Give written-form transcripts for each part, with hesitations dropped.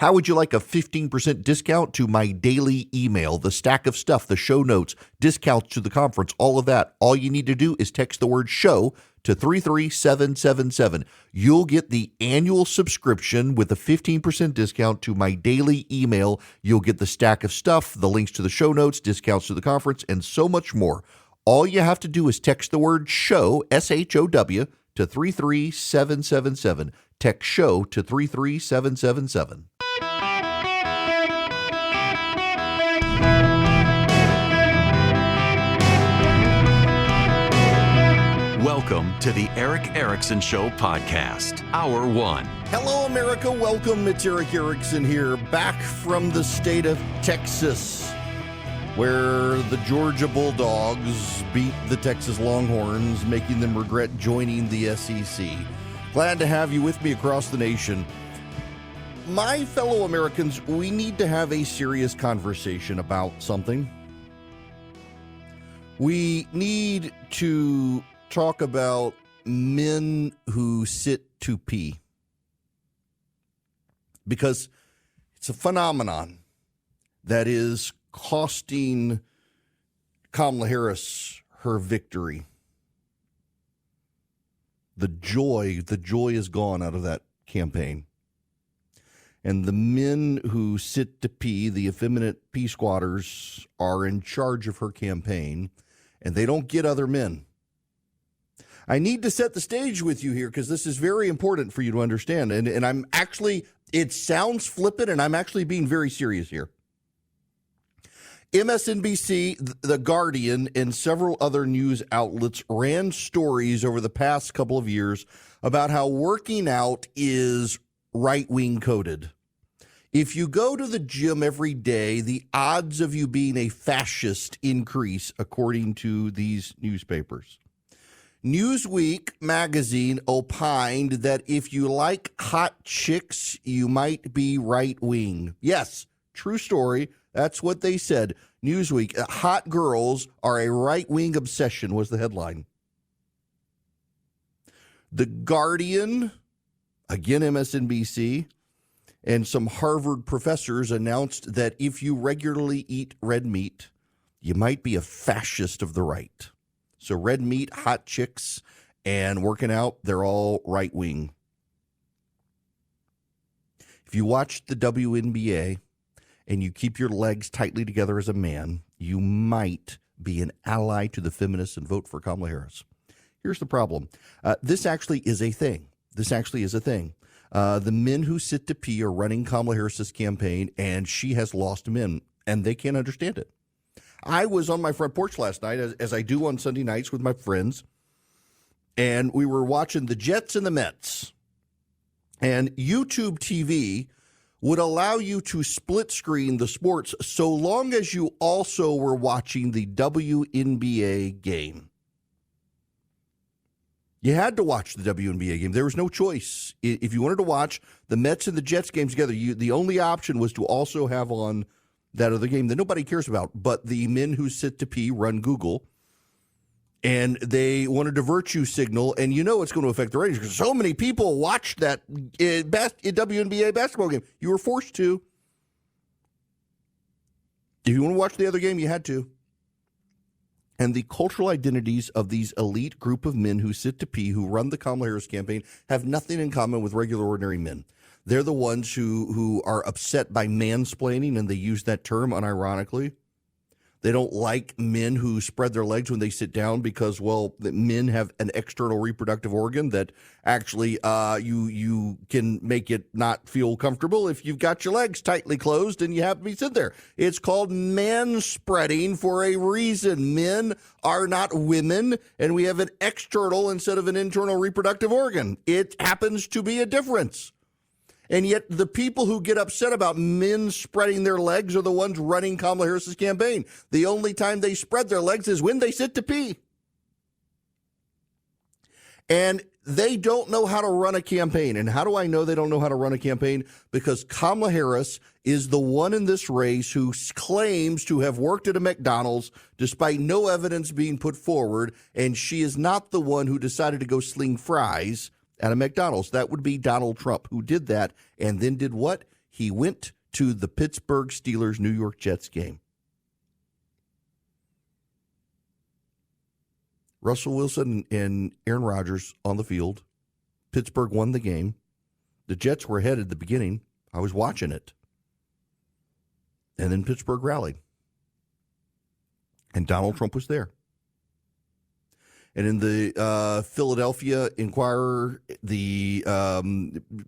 How would you like a 15% discount to my daily email, the stack of stuff, the show notes, discounts to the conference, all of that? All you need to do is text the word show to 33777. You'll get the annual subscription with a 15% discount to my daily email. You'll get the stack of stuff, the links to the show notes, discounts to the conference, and so much more. All you have to do is text the word show, SHOW, to 33777. Text show to 33777. Welcome to the Eric Erickson Show podcast, Hour 1. Hello, America. Welcome. It's Eric Erickson here, back from the state of Texas, where the Georgia Bulldogs beat the Texas Longhorns, making them regret joining the SEC. Glad to have you with me across the nation. My fellow Americans, we need to have a serious conversation about something. We need to talk about men who sit to pee, because it's a phenomenon that is costing Kamala Harris her victory. The joy is gone out of that campaign. And the men who sit to pee, the effeminate pee squatters, are in charge of her campaign, and they don't get other men. I need to set the stage with you here because this is very important for you to understand. And I'm actually, it sounds flippant, and I'm actually being very serious here. MSNBC, The Guardian, and several other news outlets ran stories over the past couple of years about how working out is right-wing coded. If you go to the gym every day, the odds of you being a fascist increase, according to these newspapers. Newsweek magazine opined that if you like hot chicks, you might be right-wing. Yes, true story. That's what they said. Newsweek, hot girls are a right-wing obsession, was the headline. The Guardian, again MSNBC, and some Harvard professors announced that if you regularly eat red meat, you might be a fascist of the right. So red meat, hot chicks, and working out, they're all right-wing. If you watch the WNBA and you keep your legs tightly together as a man, you might be an ally to the feminists and vote for Kamala Harris. Here's the problem. This actually is a thing. The men who sit to pee are running Kamala Harris's campaign, and she has lost men, and they can't understand it. I was on my front porch last night, as I do on Sunday nights with my friends, and we were watching the Jets and the Mets. And YouTube TV would allow you to split screen the sports so long as you also were watching the WNBA game. You had to watch the WNBA game. There was no choice. If you wanted to watch the Mets and the Jets games together, the only option was to also have on that other game that nobody cares about. But the men who sit to pee run Google, and they wanted a virtue signal, and you know it's going to affect the ratings because so many people watched that WNBA basketball game. You were forced to. If you want to watch the other game, you had to. And the cultural identities of these elite group of men who sit to pee, who run the Kamala Harris campaign, have nothing in common with regular, ordinary men. They're the ones who are upset by mansplaining, and they use that term unironically. They don't like men who spread their legs when they sit down because, well, men have an external reproductive organ that actually you can make it not feel comfortable if you've got your legs tightly closed and you have to be sitting there. It's called manspreading for a reason. Men are not women, and we have an external instead of an internal reproductive organ. It happens to be a difference. And yet the people who get upset about men spreading their legs are the ones running Kamala Harris's campaign. The only time they spread their legs is when they sit to pee. And they don't know how to run a campaign. And how do I know they don't know how to run a campaign? Because Kamala Harris is the one in this race who claims to have worked at a McDonald's despite no evidence being put forward. And she is not the one who decided to go sling fries at a McDonald's. That would be Donald Trump, who did that and then did what? He went to the Pittsburgh Steelers New York Jets game. Russell Wilson and Aaron Rodgers on the field. Pittsburgh won the game. The Jets were ahead at the beginning. I was watching it. And then Pittsburgh rallied. And Donald Trump was there. And in the Philadelphia Inquirer, the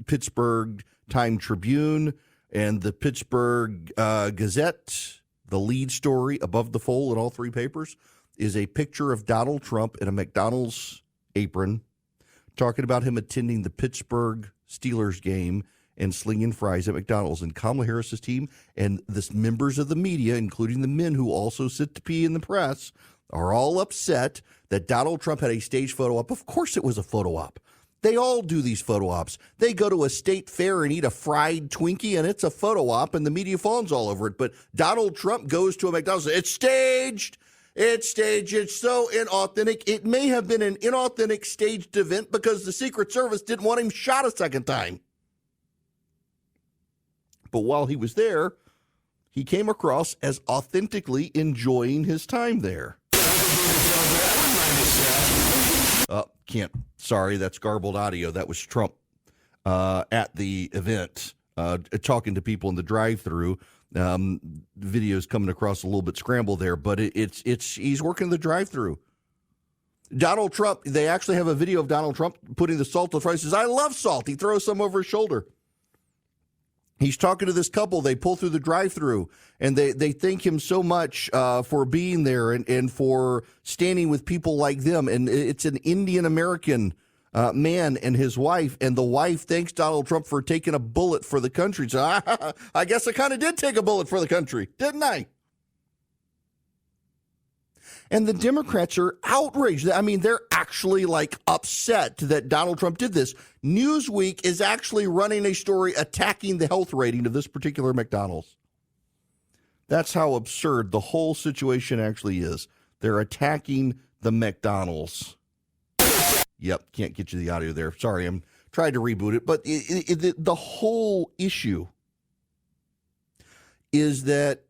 Pittsburgh Time-Tribune, and the Pittsburgh Gazette, the lead story above the fold in all three papers is a picture of Donald Trump in a McDonald's apron talking about him attending the Pittsburgh Steelers game and slinging fries at McDonald's. And Kamala Harris's team and the members of the media, including the men who also sit to pee in the press, are all upset that Donald Trump had a stage photo op. Of course it was a photo op. They all do these photo ops. They go to a state fair and eat a fried Twinkie, and it's a photo op, and the media fawns all over it. But Donald Trump goes to a McDonald's. It's staged. It's staged. It's so inauthentic. It may have been an inauthentic staged event because the Secret Service didn't want him shot a second time. But while he was there, he came across as authentically enjoying his time there. Can't. Sorry, that's garbled audio. That was Trump at the event talking to people in the drive-thru. Video's coming across a little bit scrambled there, but it's he's working the drive-thru. Donald Trump, they actually have a video of Donald Trump putting the salt on the fries. He says, I love salt. He throws some over his shoulder. He's talking to this couple. They pull through the drive-thru, and they thank him so much for being there and for standing with people like them. And it's an Indian-American man and his wife, and the wife thanks Donald Trump for taking a bullet for the country. So I guess I kind of did take a bullet for the country, didn't I? And the Democrats are outraged. I mean, they're actually like upset that Donald Trump did this. Newsweek is actually running a story attacking the health rating of this particular McDonald's. That's how absurd the whole situation actually is. They're attacking the McDonald's. Yep, can't get you the audio there. Sorry, I'm trying to reboot it. But the whole issue is that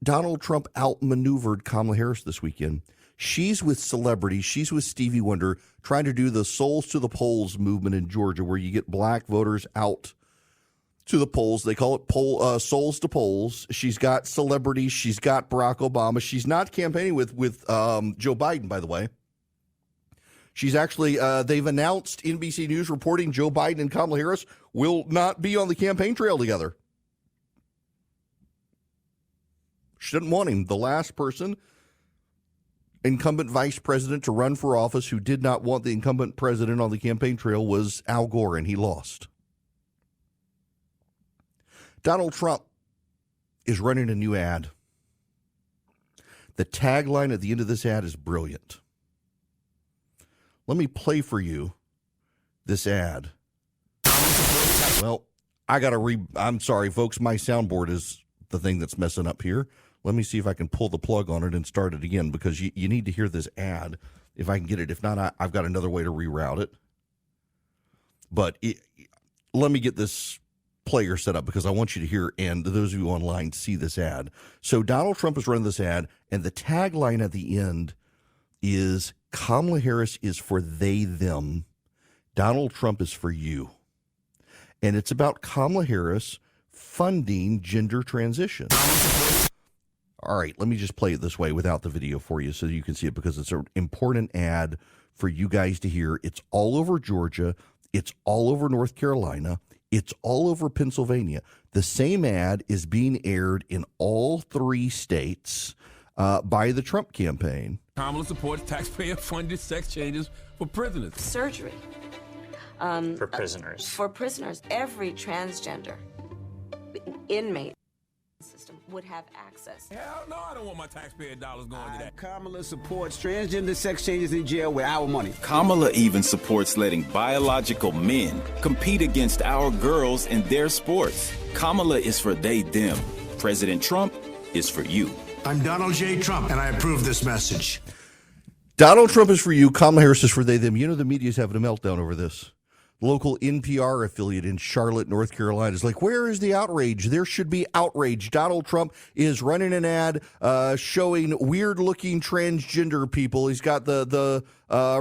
Donald Trump outmaneuvered Kamala Harris this weekend. She's with celebrities. She's with Stevie Wonder trying to do the Souls to the Polls movement in Georgia, where you get black voters out to the polls. They call it Souls to Polls. She's got celebrities. She's got Barack Obama. She's not campaigning with Joe Biden, by the way. She's actually, they've announced, NBC News reporting Joe Biden and Kamala Harris will not be on the campaign trail together. She didn't want him. The last person, incumbent vice president to run for office who did not want the incumbent president on the campaign trail was Al Gore, and he lost. Donald Trump is running a new ad. The tagline at the end of this ad is brilliant. Let me play for you this ad. Well, I'm sorry, folks. My soundboard is the thing that's messing up here. Let me see if I can pull the plug on it and start it again, because you need to hear this ad if I can get it. If not, I've got another way to reroute it. But let me get this player set up because I want you to hear, and those of you online see this ad. So Donald Trump is running this ad, and the tagline at the end is Kamala Harris is for they, them. Donald Trump is for you. And it's about Kamala Harris funding gender transition. All right, let me just play it this way without the video for you so you can see it, because it's an important ad for you guys to hear. It's all over Georgia. It's all over North Carolina. It's all over Pennsylvania. The same ad is being aired in all three states by the Trump campaign. Kamala supports taxpayer-funded sex changes for prisoners. Surgery. For prisoners. For prisoners. Every transgender inmate system would have access. Hell no, I don't want my taxpayer dollars going to that. Kamala supports transgender sex changes in jail with our money. Kamala even supports letting biological men compete against our girls in their sports. Kamala is for they, them. President Trump is for you. I'm Donald J. Trump, and I approve this message. Donald Trump is for you. Kamala Harris is for they, them. You know, the media's having a meltdown over this. local NPR affiliate in Charlotte, North Carolina, is like, where is the outrage? There should be outrage. Donald Trump is running an ad showing weird-looking transgender people. He's got the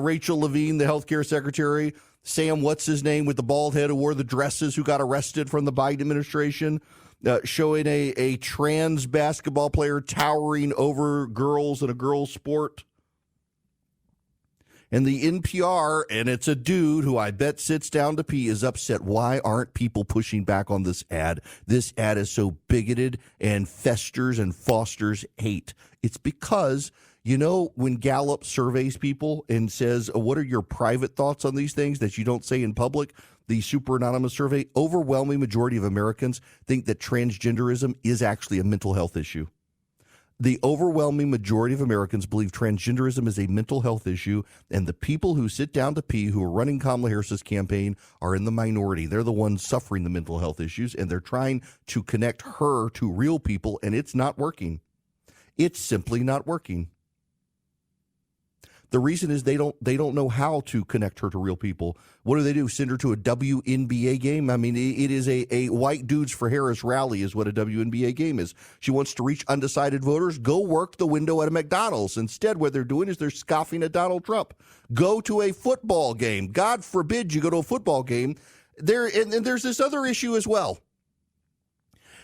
Rachel Levine, the healthcare secretary, Sam, what's his name, with the bald head who wore the dresses, who got arrested from the Biden administration, showing a trans basketball player towering over girls in a girls' sport. And the NPR, and it's a dude who I bet sits down to pee, is upset. Why aren't people pushing back on this ad? This ad is so bigoted and festers and fosters hate. It's because, you know, when Gallup surveys people and says, what are your private thoughts on these things that you don't say in public? The super anonymous survey, overwhelming majority of Americans think that transgenderism is actually a mental health issue. The overwhelming majority of Americans believe transgenderism is a mental health issue, and the people who sit down to pee who are running Kamala Harris's campaign are in the minority. They're the ones suffering the mental health issues, and they're trying to connect her to real people, and it's not working. It's simply not working. The reason is they don't know how to connect her to real people. What do? Send her to a WNBA game? I mean, it is a white dudes for Harris rally is what a WNBA game is. She wants to reach undecided voters. Go work the window at a McDonald's. Instead, what they're doing is they're scoffing at Donald Trump. Go to a football game. God forbid you go to a football game. And there's this other issue as well.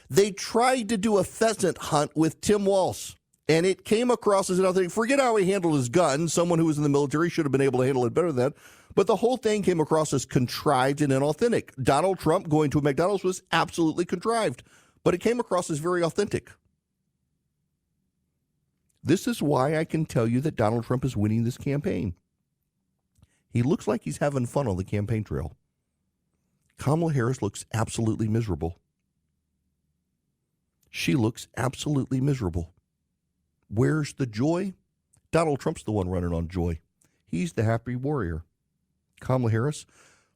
They tried to do a pheasant hunt with Tim Walz. And it came across as another thing. Forget how he handled his gun. Someone who was in the military should have been able to handle it better than that. But the whole thing came across as contrived and inauthentic. Donald Trump going to a McDonald's was absolutely contrived, but it came across as very authentic. This is why I can tell you that Donald Trump is winning this campaign. He looks like he's having fun on the campaign trail. Kamala Harris looks absolutely miserable. She looks absolutely miserable. Where's the joy? Donald Trump's the one running on joy. He's the happy warrior. Kamala Harris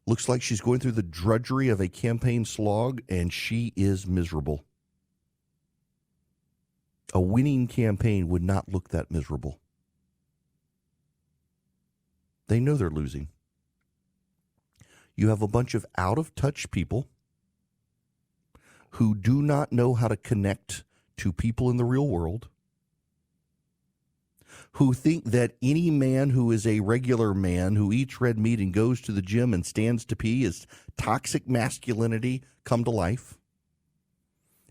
looks like she's going through the drudgery of a campaign slog, and she is miserable. A winning campaign would not look that miserable. They know they're losing. You have a bunch of out-of-touch people who do not know how to connect to people in the real world, who think that any man who is a regular man who eats red meat and goes to the gym and stands to pee is toxic masculinity come to life.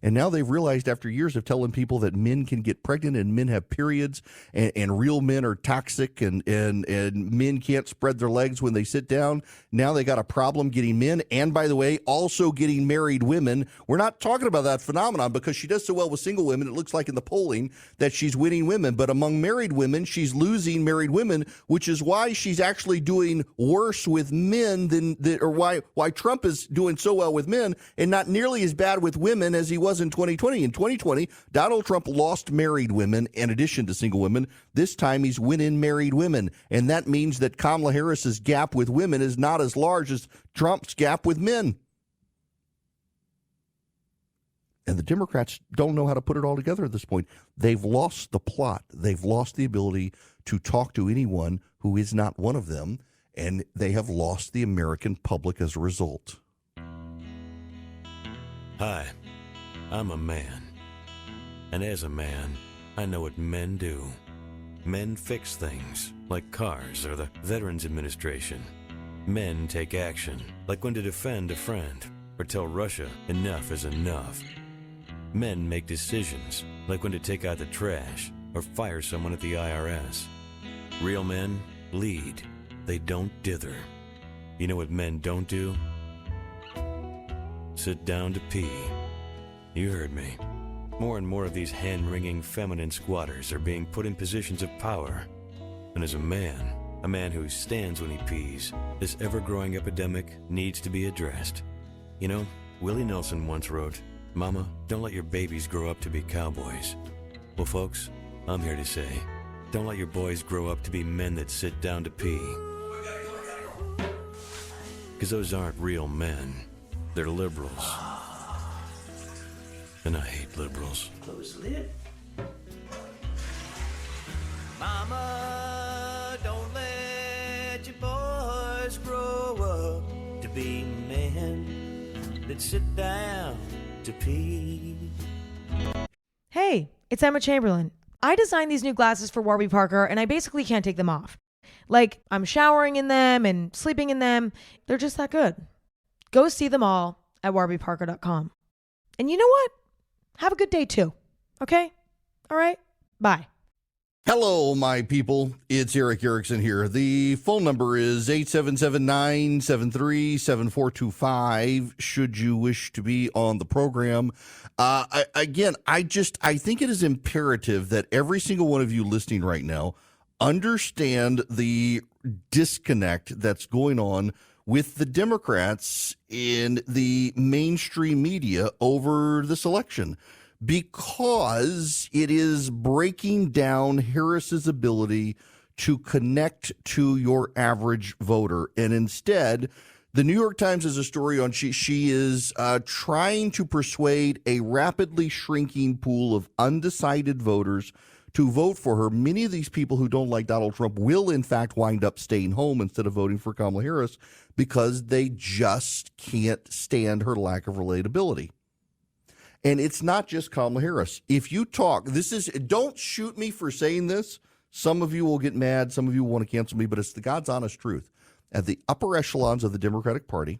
And now they've realized after years of telling people that men can get pregnant and men have periods and real men are toxic and men can't spread their legs when they sit down. Now they got a problem getting men and, by the way, also getting married women. We're not talking about that phenomenon because she does so well with single women. It looks like in the polling that she's winning women. But among married women, she's losing married women, which is why she's actually doing worse with men or why Trump is doing so well with men and not nearly as bad with women as he was in 2020. In 2020, Donald Trump lost married women in addition to single women. This time he's winning married women. And that means that Kamala Harris's gap with women is not as large as Trump's gap with men. And the Democrats don't know how to put it all together at this point. They've lost the plot. They've lost the ability to talk to anyone who is not one of them. And they have lost the American public as a result. Hi. I'm a man, and as a man, I know what men do. Men fix things, like cars or the Veterans Administration. Men take action, like when to defend a friend or tell Russia enough is enough. Men make decisions, like when to take out the trash or fire someone at the IRS. Real men lead, they don't dither. You know what men don't do? Sit down to pee. You heard me. More and more of these hand-wringing feminine squatters are being put in positions of power. And as a man who stands when he pees, this ever-growing epidemic needs to be addressed. You know, Willie Nelson once wrote, "Mama, don't let your babies grow up to be cowboys." Well, folks, I'm here to say, don't let your boys grow up to be men that sit down to pee. Because those aren't real men. They're liberals. And I hate liberals. Close the lid. Mama, don't let your boys grow up to be men that sit down to pee. Hey, it's Emma Chamberlain. I designed these new glasses for Warby Parker, and I basically can't take them off. Like, I'm showering in them and sleeping in them. They're just that good. Go see them all at warbyparker.com. And you know what? Have a good day too. Okay? All right? Bye. Hello, my people. It's Eric Erickson here. The phone number is 877-973-7425 should you wish to be on the program. I think it is imperative that every single one of you listening right now understand the disconnect that's going on with the Democrats in the mainstream media over this election, because it is breaking down Harris's ability to connect to your average voter. And instead, the New York Times has a story on she is trying to persuade a rapidly shrinking pool of undecided voters to vote for her. Many of these people who don't like Donald Trump will, in fact, wind up staying home instead of voting for Kamala Harris because they just can't stand her lack of relatability. And it's not just Kamala Harris. If you talk, don't shoot me for saying this. Some of you will get mad. Some of you will want to cancel me, but it's the God's honest truth. At the upper echelons of the Democratic Party,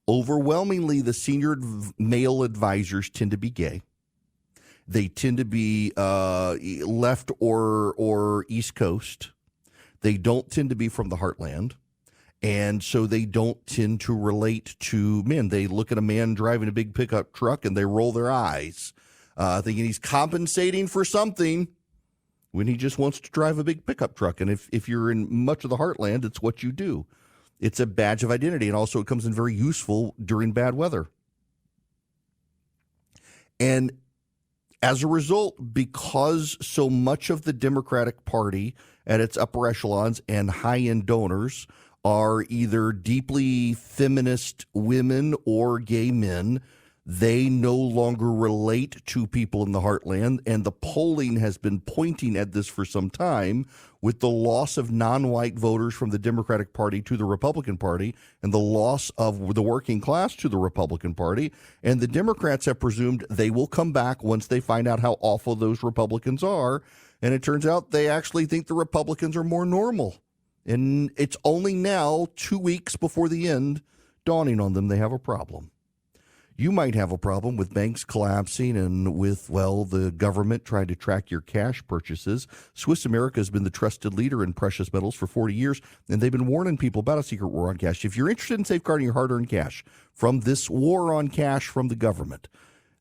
overwhelmingly the senior male advisors tend to be gay. They tend to be left or East Coast. They don't tend to be from the heartland. And so they don't tend to relate to men. They look at a man driving a big pickup truck and they roll their eyes, thinking he's compensating for something when he just wants to drive a big pickup truck. And if you're in much of the heartland, it's what you do. It's a badge of identity. And also it comes in very useful during bad weather. And as a result, because so much of the Democratic Party at its upper echelons and high-end donors are either deeply feminist women or gay men, they no longer relate to people in the heartland. And the polling has been pointing at this for some time, with the loss of non-white voters from the Democratic Party to the Republican Party and the loss of the working class to the Republican Party. And the Democrats have presumed they will come back once they find out how awful those Republicans are. And it turns out they actually think the Republicans are more normal. And it's only now, 2 weeks before the end, dawning on them they have a problem. You might have a problem with banks collapsing and with, the government trying to track your cash purchases. Swiss America has been the trusted leader in precious metals for 40 years, and they've been warning people about a secret war on cash. If you're interested in safeguarding your hard-earned cash from this war on cash from the government,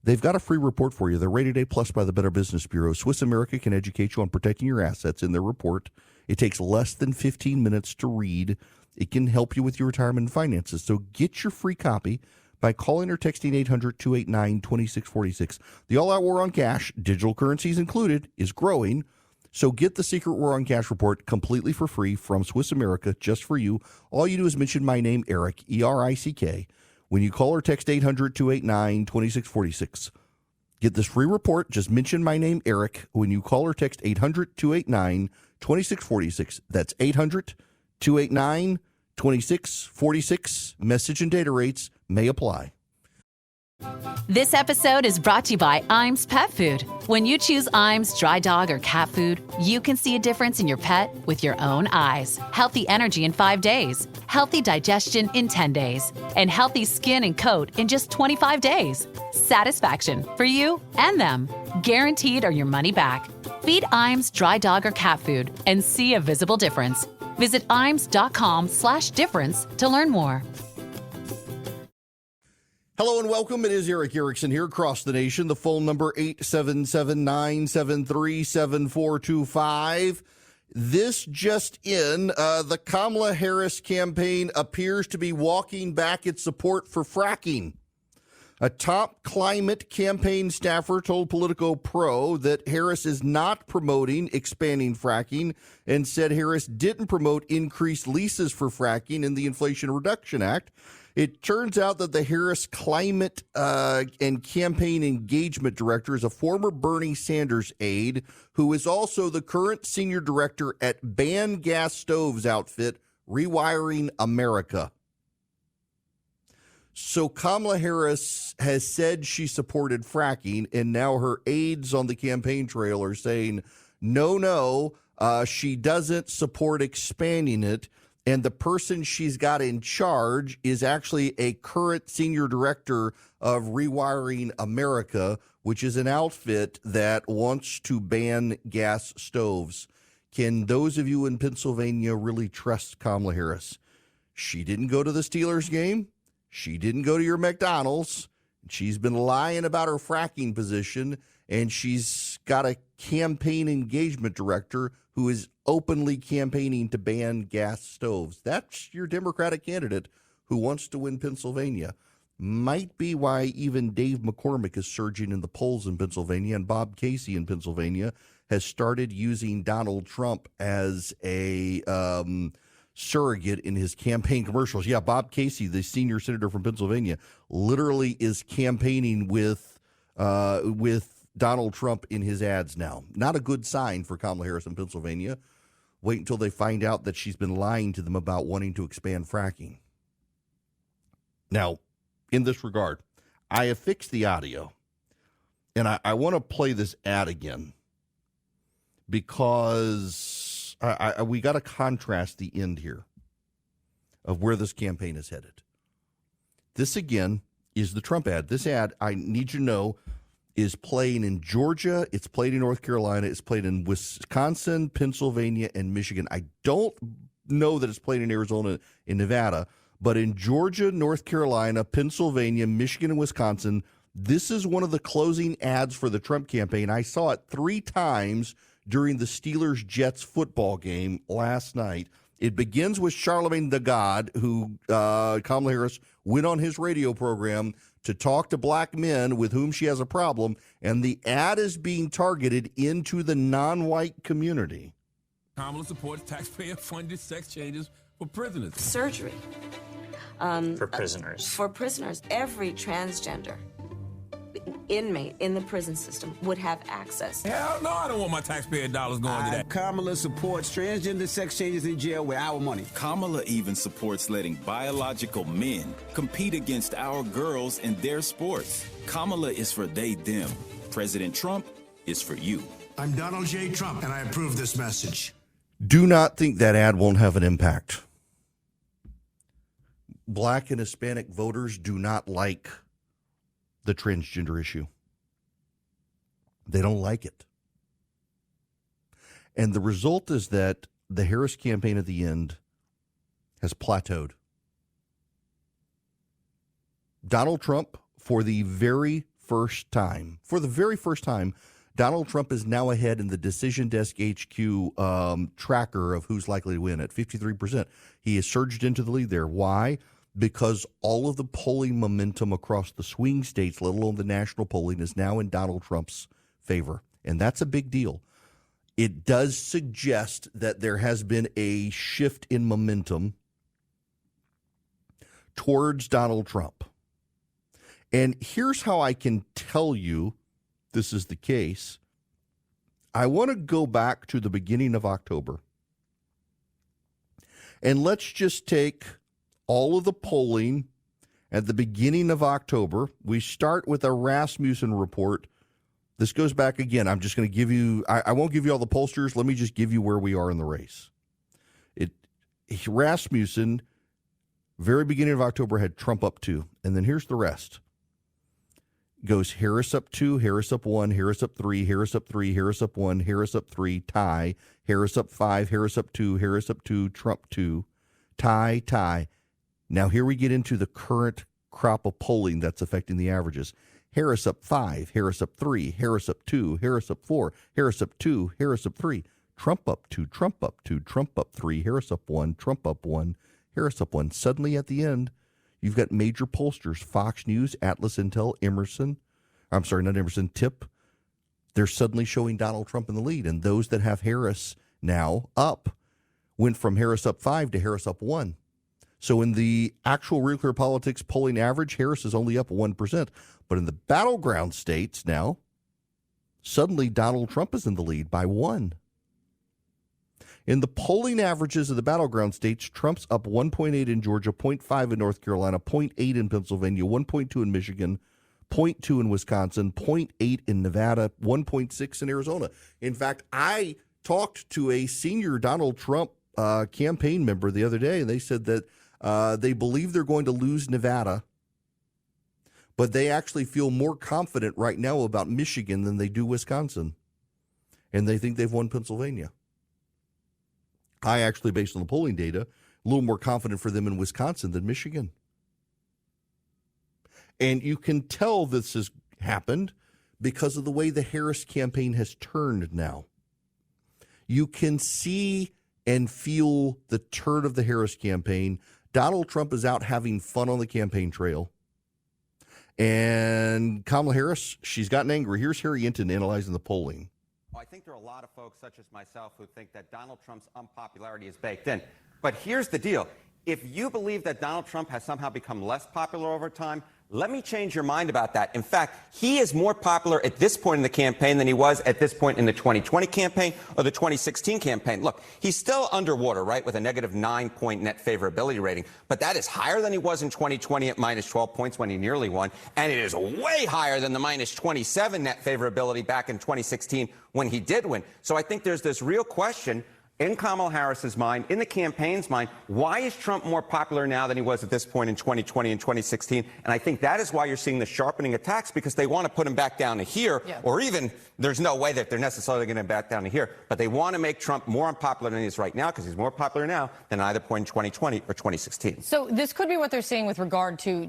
they've got a free report for you. They're rated A+ by the Better Business Bureau. Swiss America can educate you on protecting your assets in their report. It takes less than 15 minutes to read. It can help you with your retirement finances. So get your free copy by calling or texting 800-289-2646. The all-out war on cash, digital currencies included, is growing. So get the Secret War on Cash report completely for free from Swiss America, just for you. All you do is mention my name, Eric, E-R-I-C-K, when you call or text 800-289-2646. Get this free report. Just mention my name, Eric, when you call or text 800-289-2646. That's 800-289-2646. Message and data rates may apply. This episode is brought to you by Iams Pet Food. When you choose Iams dry dog or cat food, you can see a difference in your pet with your own eyes. Healthy energy in 5 days, healthy digestion in 10 days, and healthy skin and coat in just 25 days. Satisfaction for you and them. Guaranteed or your money back. Feed Iams dry dog or cat food and see a visible difference. Visit iams.com/difference to learn more. Hello and welcome. It is Eric Erickson here across the nation. The phone number 877-973-7425. This just in, the Kamala Harris campaign appears to be walking back its support for fracking. A top climate campaign staffer told Politico Pro that Harris is not promoting expanding fracking and said Harris didn't promote increased leases for fracking in the Inflation Reduction Act. It turns out that the Harris Climate and Campaign Engagement Director is a former Bernie Sanders aide who is also the current senior director at Ban Gas Stoves outfit Rewiring America. So Kamala Harris has said she supported fracking, and now her aides on the campaign trail are saying, no, she doesn't support expanding it. And the person she's got in charge is actually a current senior director of Rewiring America, which is an outfit that wants to ban gas stoves. Can those of you in Pennsylvania really trust Kamala Harris? She didn't go to the Steelers game. She didn't go to your McDonald's. She's been lying about her fracking position, and she's got a campaign engagement director who is openly campaigning to ban gas stoves. That's your Democratic candidate who wants to win Pennsylvania. Might be why even Dave McCormick is surging in the polls in Pennsylvania, and Bob Casey in Pennsylvania has started using Donald Trump as a surrogate in his campaign commercials. Yeah, Bob Casey, the senior senator from Pennsylvania, literally is campaigning with Donald Trump in his ads now. Not a good sign for Kamala Harris in Pennsylvania. Wait until they find out that she's been lying to them about wanting to expand fracking. Now, in this regard, I have fixed the audio, and I want to play this ad again because we got to contrast the end here of where this campaign is headed. This, again, is the Trump ad. This ad, I need you to know, is playing in Georgia, it's played in North Carolina, it's played in Wisconsin, Pennsylvania, and Michigan. I don't know that it's played in Arizona and Nevada, but in Georgia, North Carolina, Pennsylvania, Michigan, and Wisconsin, this is one of the closing ads for the Trump campaign. I saw it 3 times during the Steelers-Jets football game last night. It begins with Charlemagne the God, who Kamala Harris went on his radio program to talk to black men with whom she has a problem, and the ad is being targeted into the non-white community. Kamala supports taxpayer-funded sex changes for prisoners. Surgery. For prisoners. For prisoners, every transgender inmate in the prison system would have access. Hell no, I don't want my taxpayer dollars going to that. Kamala supports transgender sex changes in jail with our money. Kamala even supports letting biological men compete against our girls in their sports. Kamala is for they, them. President Trump is for you. I'm Donald J. Trump, and I approve this message. Do not think that ad won't have an impact. Black and Hispanic voters do not like the transgender issue. They don't like it. And the result is that the Harris campaign at the end has plateaued. Donald Trump, for the very first time, Donald Trump is now ahead in the Decision Desk HQ tracker of who's likely to win at 53%. He has surged into the lead there. Why? Because all of the polling momentum across the swing states, let alone the national polling, is now in Donald Trump's favor. And that's a big deal. It does suggest that there has been a shift in momentum towards Donald Trump. And here's how I can tell you this is the case. I want to go back to the beginning of October. And let's just take all of the polling at the beginning of October. We start with a Rasmussen report. This goes back again. I'm just going to give you, I won't give you all the pollsters. Let me just give you where we are in the race. Rasmussen, very beginning of October, had Trump up 2. And then here's the rest. Goes Harris up 2, Harris up 1, Harris up 3, Harris up 3, Harris up 1, Harris up 3, tie, Harris up 5, Harris up 2, Harris up 2, Trump 2, tie. Now, here we get into the current crop of polling that's affecting the averages. Harris up 5, Harris up 3, Harris up 2, Harris up 4, Harris up 2, Harris up 3, Trump up 2, Trump up 2, Trump up 3, Harris up 1, Trump up 1, Harris up 1. Suddenly at the end, you've got major pollsters, Fox News, Atlas Intel, TIP. They're suddenly showing Donald Trump in the lead. And those that have Harris now up went from Harris up 5 to Harris up 1. So in the actual Real Clear Politics polling average, Harris is only up 1%. But in the battleground states now, suddenly Donald Trump is in the lead by 1. In the polling averages of the battleground states, Trump's up 1.8 in Georgia, 0.5 in North Carolina, 0.8 in Pennsylvania, 1.2 in Michigan, 0.2 in Wisconsin, 0.8 in Nevada, 1.6 in Arizona. In fact, I talked to a senior Donald Trump campaign member the other day, and they said that they believe they're going to lose Nevada, but they actually feel more confident right now about Michigan than they do Wisconsin. And they think they've won Pennsylvania. I actually, based on the polling data, a little more confident for them in Wisconsin than Michigan. And you can tell this has happened because of the way the Harris campaign has turned now. You can see and feel the turn of the Harris campaign. Donald Trump is out having fun on the campaign trail. And Kamala Harris, she's gotten angry. Here's Harry Hinton analyzing the polling. I think there are a lot of folks such as myself who think that Donald Trump's unpopularity is baked in. But here's the deal. If you believe that Donald Trump has somehow become less popular over time, let me change your mind about that. In fact, he is more popular at this point in the campaign than he was at this point in the 2020 campaign or the 2016 campaign. Look, he's still underwater, right, with a negative 9-point net favorability rating. But that is higher than he was in 2020 at minus 12 points when he nearly won. And it is way higher than the minus 27 net favorability back in 2016 when he did win. So I think there's this real question in Kamala Harris's mind, in the campaign's mind, why is Trump more popular now than he was at this point in 2020 and 2016? And I think that is why you're seeing the sharpening attacks, because they want to put him back down to here, or even there's no way that they're necessarily going to back down to here, but they want to make Trump more unpopular than he is right now, because he's more popular now than either point in 2020 or 2016. So this could be what they're seeing with regard to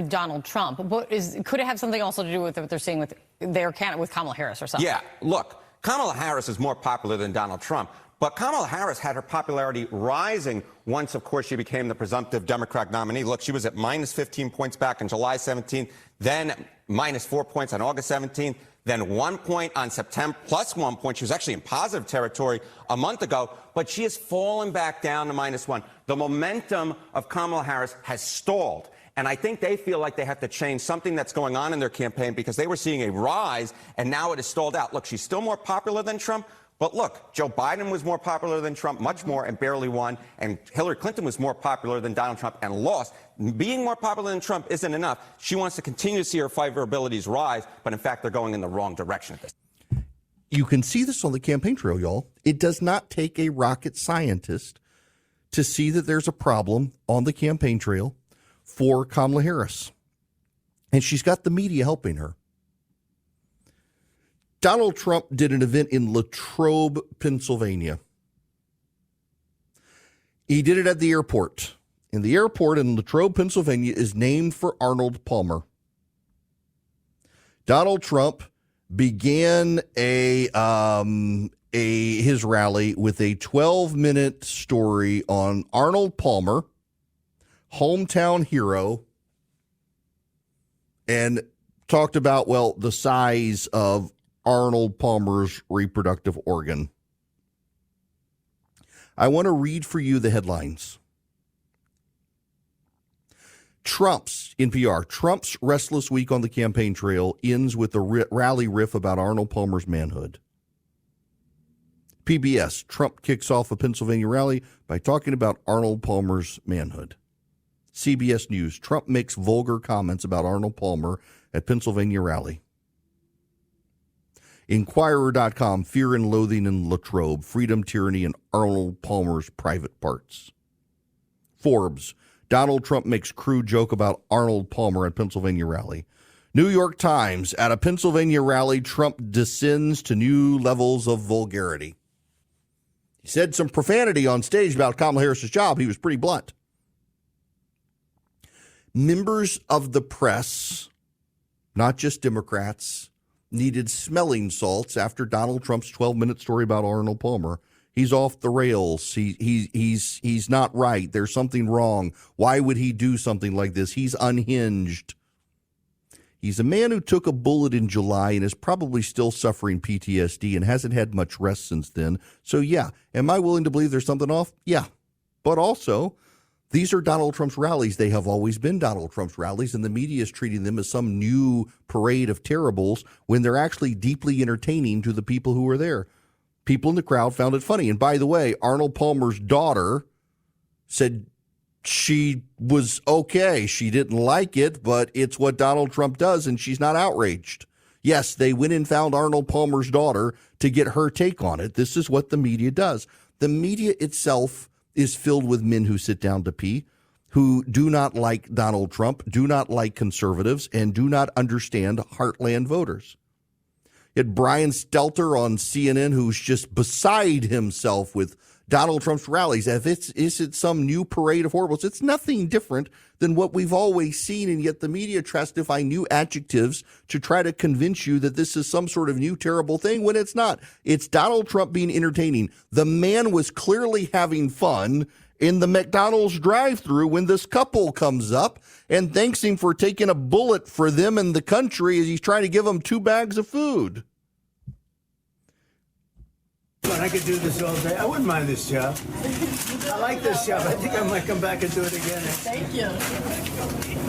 Donald Trump, but could it have something also to do with what they're seeing with their candidate, with Kamala Harris or something? Yeah, look, Kamala Harris is more popular than Donald Trump. But Kamala Harris had her popularity rising once, of course, she became the presumptive Democratic nominee. Look, she was at minus 15 points back on July 17th, then minus 4 points on August 17th, then 1 point on September, plus 1 point. She was actually in positive territory a month ago, but she has fallen back down to minus 1. The momentum of Kamala Harris has stalled. And I think they feel like they have to change something that's going on in their campaign, because they were seeing a rise, and now it has stalled out. Look, she's still more popular than Trump. But look, Joe Biden was more popular than Trump, much more, and barely won. And Hillary Clinton was more popular than Donald Trump and lost. Being more popular than Trump isn't enough. She wants to continue to see her favorabilities rise, but in fact, they're going in the wrong direction at this. You can see this on the campaign trail, y'all. It does not take a rocket scientist to see that there's a problem on the campaign trail for Kamala Harris. And she's got the media helping her. Donald Trump did an event in Latrobe, Pennsylvania. He did it at the airport. And the airport in Latrobe, Pennsylvania is named for Arnold Palmer. Donald Trump began his rally with a 12-minute story on Arnold Palmer, hometown hero, and talked about, well, the size of Arnold Palmer's reproductive organ. I want to read for you the headlines. NPR, Trump's restless week on the campaign trail ends with a rally riff about Arnold Palmer's manhood. PBS, Trump kicks off a Pennsylvania rally by talking about Arnold Palmer's manhood. CBS News, Trump makes vulgar comments about Arnold Palmer at Pennsylvania rally. Inquirer.com, fear and loathing in Latrobe, freedom, tyranny, and Arnold Palmer's private parts. Forbes, Donald Trump makes crude joke about Arnold Palmer at Pennsylvania rally. New York Times, at a Pennsylvania rally, Trump descends to new levels of vulgarity. He said some profanity on stage about Kamala Harris's job. He was pretty blunt. Members of the press, not just Democrats, needed smelling salts after Donald Trump's 12-minute story about Arnold Palmer. He's off the rails. He's not right. There's something wrong. Why would he do something like this? He's unhinged. He's a man who took a bullet in July and is probably still suffering PTSD and hasn't had much rest since then. So, yeah, am I willing to believe there's something off? Yeah. But also, these are Donald Trump's rallies. They have always been Donald Trump's rallies, and the media is treating them as some new parade of terribles when they're actually deeply entertaining to the people who are there. People in the crowd found it funny. And by the way, Arnold Palmer's daughter said she was okay. She didn't like it, but it's what Donald Trump does, and she's not outraged. Yes, they went and found Arnold Palmer's daughter to get her take on it. This is what the media does. The media itself is filled with men who sit down to pee, who do not like Donald Trump, do not like conservatives, and do not understand heartland voters. Yet Brian Stelter on CNN, who's just beside himself with Donald Trump's rallies, is it some new parade of horribles? It's nothing different than what we've always seen, and yet the media tries to find new adjectives to try to convince you that this is some sort of new terrible thing when it's not. It's Donald Trump being entertaining. The man was clearly having fun in the McDonald's drive-thru when this couple comes up and thanks him for taking a bullet for them and the country as he's trying to give them 2 bags of food. I could do this all day. I wouldn't mind this job. I like this job. I think I might come back and do it again. Thank you.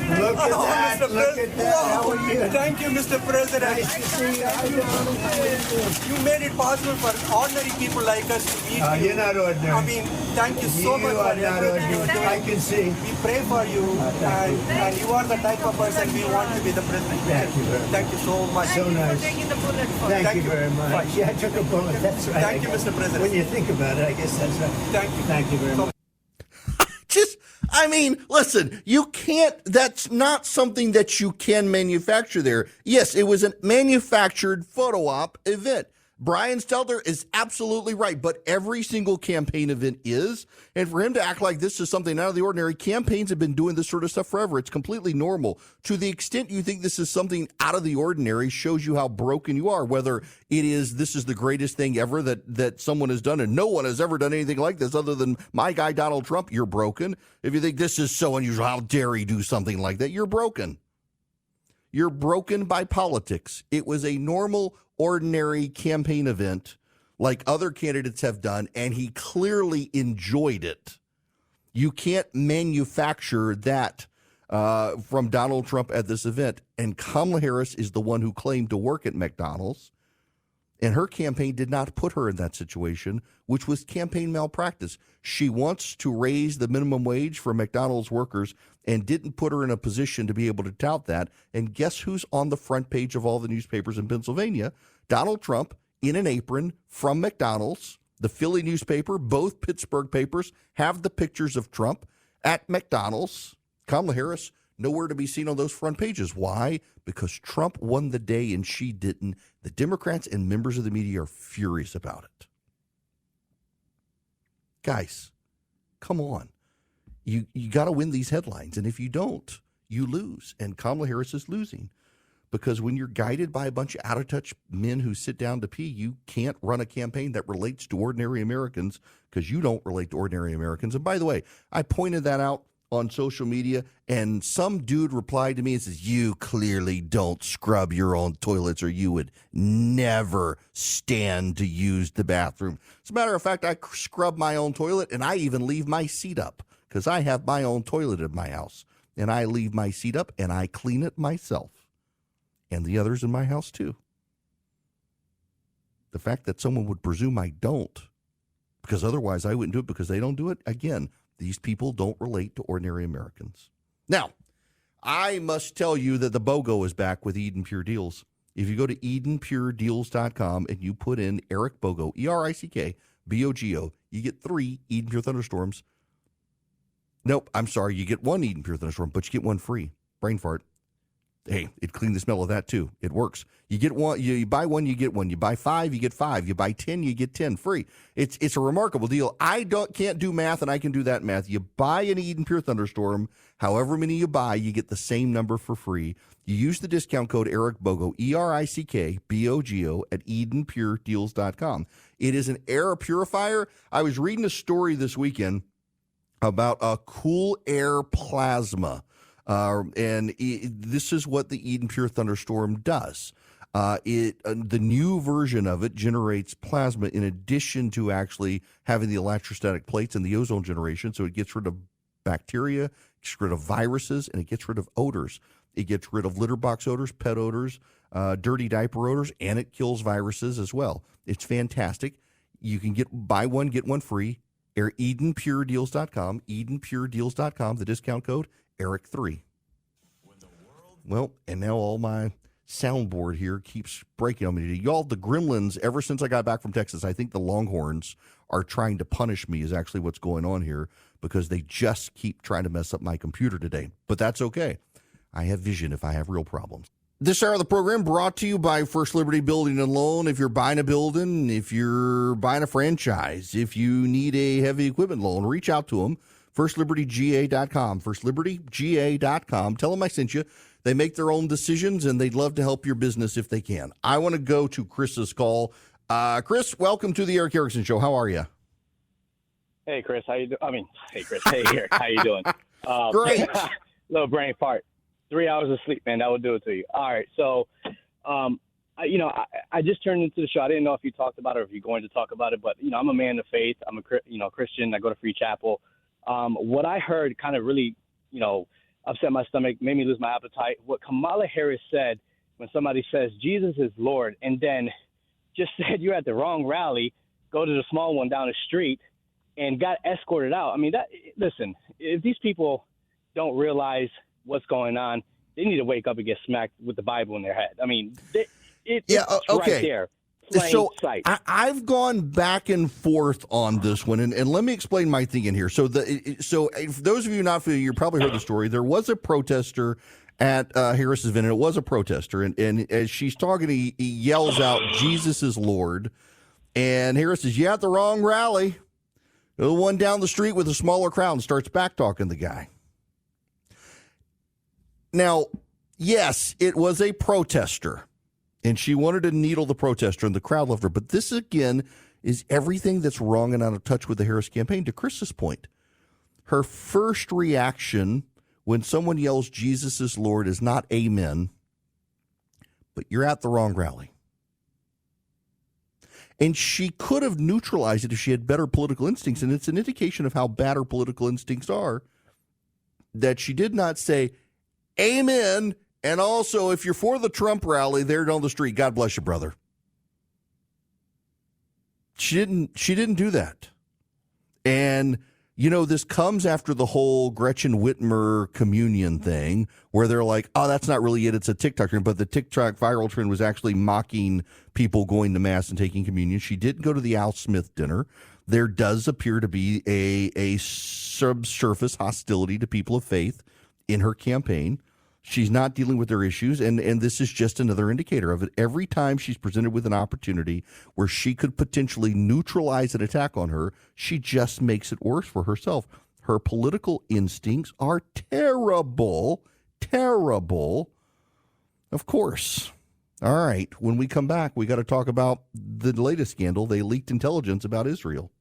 Look at that. Look at that. How are you? Thank you, Mr. President. Nice to see you. You made it possible for ordinary people like us to meet you. You're not ordinary. I mean, thank you so much for everything you're doing. I can see. We pray for you, and you are the type of person we want to be the president. Thank you very much. Thank you so much. So nice. Thank you very much. Yeah, I took a bullet. That's right. Thank you, Mr. President. When you think about it, I guess that's right. Thank you. Thank you very much. Listen, you can't, that's not something that you can manufacture there. Yes, it was a manufactured photo op event. Brian Stelter is absolutely right, but every single campaign event is. And for him to act like this is something out of the ordinary, campaigns have been doing this sort of stuff forever. It's completely normal. To the extent you think this is something out of the ordinary shows you how broken you are, whether it is this is the greatest thing ever that someone has done, and no one has ever done anything like this other than my guy Donald Trump, you're broken. If you think this is so unusual, how dare he do something like that, you're broken. You're broken by politics. It was a normal, ordinary campaign event like other candidates have done, and he clearly enjoyed it. You can't manufacture that from Donald Trump at this event. And Kamala Harris is the one who claimed to work at McDonald's, and her campaign did not put her in that situation, which was campaign malpractice. She wants to raise the minimum wage for McDonald's workers and didn't put her in a position to be able to tout that. And guess who's on the front page of all the newspapers in Pennsylvania? Donald Trump in an apron from McDonald's. The Philly newspaper, both Pittsburgh papers have the pictures of Trump at McDonald's. Kamala Harris, nowhere to be seen on those front pages. Why? Because Trump won the day and she didn't. The Democrats and members of the media are furious about it. Guys, come on. You got to win these headlines. And if you don't, you lose. And Kamala Harris is losing. Because when you're guided by a bunch of out-of-touch men who sit down to pee, you can't run a campaign that relates to ordinary Americans because you don't relate to ordinary Americans. And by the way, I pointed that out on social media, and some dude replied to me and says, you clearly don't scrub your own toilets or you would never stand to use the bathroom. As a matter of fact, I scrub my own toilet, and I even leave my seat up because I have my own toilet in my house. And I leave my seat up, and I clean it myself. And the others in my house, too. The fact that someone would presume I don't, because otherwise I wouldn't do it because they don't do it, again, these people don't relate to ordinary Americans. Now, I must tell you that the BOGO is back with Eden Pure Deals. If you go to EdenPureDeals.com and you put in Eric Bogo, ERICKBOGO, you get 3 Eden Pure Thunderstorms. Nope, I'm sorry, you get 1 Eden Pure Thunderstorm, but you get 1 free. Brain fart. Hey, it cleaned the smell of that too. It works. You get 1, you buy 1, you get 1. You buy 5, you get 5. You buy 10, you get 10 free. It's a remarkable deal. I can't do math, and I can do that math. You buy an Eden Pure Thunderstorm, however many you buy, you get the same number for free. You use the discount code Eric Bogo, ERICKBOGO at EdenPureDeals.com. It is an air purifier. I was reading a story this weekend about a cool air plasma. This is what the Eden Pure Thunderstorm does. The new version of it generates plasma in addition to actually having the electrostatic plates and the ozone generation. So it gets rid of bacteria, gets rid of viruses, and it gets rid of odors. It gets rid of litter box odors, pet odors, dirty diaper odors, and it kills viruses as well. It's fantastic. You can buy one, get one free. EdenPureDeals.com, EdenPureDeals.com, the discount code, Eric3. Well, and now all my soundboard here keeps breaking on me today. Y'all, the Gremlins, ever since I got back from Texas, I think the Longhorns are trying to punish me is actually what's going on here, because they just keep trying to mess up my computer today. But that's okay. I have vision if I have real problems. This hour of the program brought to you by First Liberty Building and Loan. If you're buying a building, if you're buying a franchise, if you need a heavy equipment loan, reach out to them. FirstLibertyGA.com. FirstLibertyGA.com. Tell them I sent you. They make their own decisions, and they'd love to help your business if they can. I want to go to Chris's call. Chris, welcome to the Eric Erickson Show. How are you? Hey, Chris. How you doing? Hey, Chris. Hey, Eric. How you doing? Great. Little brain fart. 3 hours of sleep, man. That would do it to you. All right. So, I just turned into the show. I didn't know if you talked about it or if you're going to talk about it, but, I'm a man of faith. I'm a Christian. I go to Free Chapel. What I heard kind of really, upset my stomach, made me lose my appetite. What Kamala Harris said when somebody says Jesus is Lord and then just said you're at the wrong rally, go to the small one down the street, and got escorted out. I mean, listen, if these people don't realize what's going on, they need to wake up and get smacked with the Bible in their head. I mean, it's okay. right there. So I've gone back and forth on this one, and let me explain my thinking here. So for those of you not familiar, you probably heard the story. There was a protester at Harris's event, and it was a protester, and as she's talking, he yells out, "Jesus is Lord," and Harris says, "You at the wrong rally." The one down the street with a smaller crowd and starts back-talking the guy. Now, yes, it was a protester. And she wanted to needle the protester, and the crowd loved her. But this, again, is everything that's wrong and out of touch with the Harris campaign. To Chris's point, her first reaction when someone yells, Jesus is Lord, is not amen, but you're at the wrong rally. And she could have neutralized it if she had better political instincts, and it's an indication of how bad her political instincts are that she did not say, amen. And also, if you're for the Trump rally there down the street, God bless you, brother. She didn't do that. And, this comes after the whole Gretchen Whitmer communion thing where they're like, oh, that's not really it. It's a TikTok trend. But the TikTok viral trend was actually mocking people going to Mass and taking communion. She didn't go to the Al Smith dinner. There does appear to be a subsurface hostility to people of faith in her campaign. She's not dealing with their issues, and this is just another indicator of it. Every time she's presented with an opportunity where she could potentially neutralize an attack on her, she just makes it worse for herself. Her political instincts are terrible, terrible. Of course. All right, when we come back, we got to talk about the latest scandal. They leaked intelligence about Israel.